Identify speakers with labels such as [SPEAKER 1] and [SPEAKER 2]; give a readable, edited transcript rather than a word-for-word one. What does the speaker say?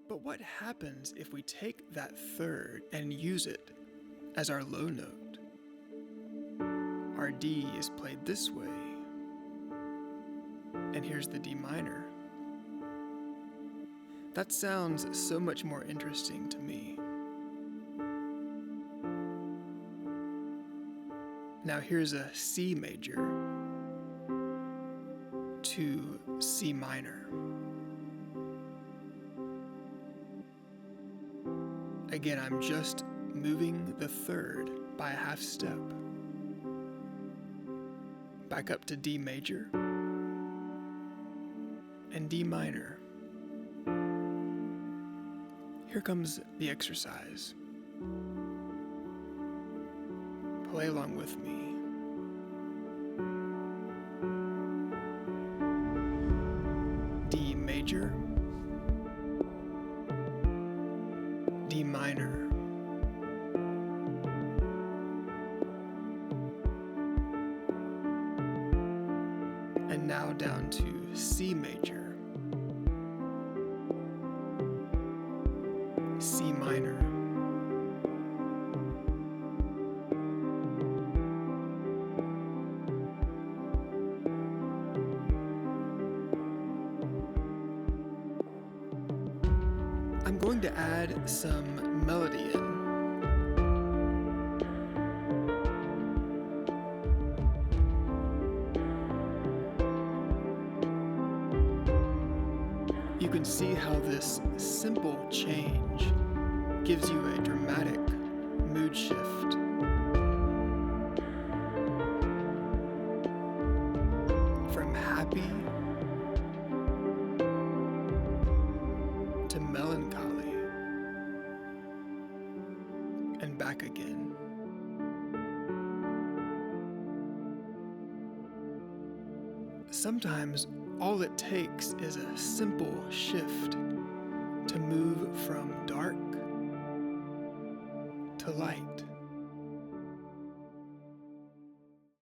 [SPEAKER 1] But what happens if we take that third and use it as our low note? Our D is played this way, and here's the D minor. That sounds so much more interesting to me. Now here's a C major to C minor. Again, I'm just moving the third by a half step. Back up to D major and D minor. Here comes the exercise. Play along with me. D major, D minor, and now down to C major, C minor, I'm going to add some melody in. You can see how this simple change gives you a dramatic mood shift. From happy to melancholy and back again. Sometimes all it takes is a simple shift to move from dark to light.